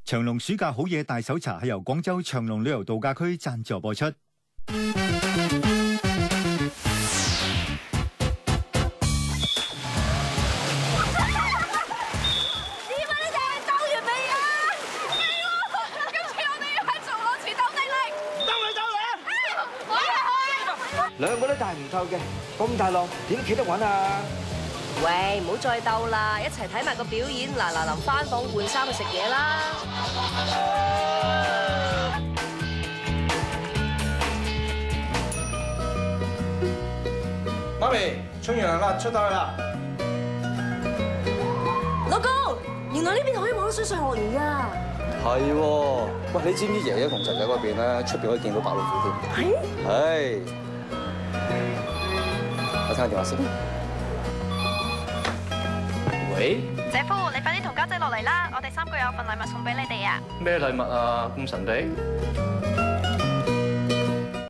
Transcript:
長隆暑假好嘢大搜查係由廣州長隆旅遊度假區贊助播出。兩個都大唔透嘅，咁大浪點企得穩啊？喂，唔好再鬥啦，一齊睇埋個表演，嗱臨翻房換衫去食嘢啦。媽咪，沖完涼啦，出到去啦。老公，原來呢邊可以望到水上樂園㗎。係喎，喂，你知唔知爺爺同侄仔嗰邊咧，出邊可以見到白老虎添？係。我聽下電話先。喂，姐夫，你快啲同家姐落嚟啦！我哋3個有份禮物送俾你哋啊！咩禮物啊？咁神秘？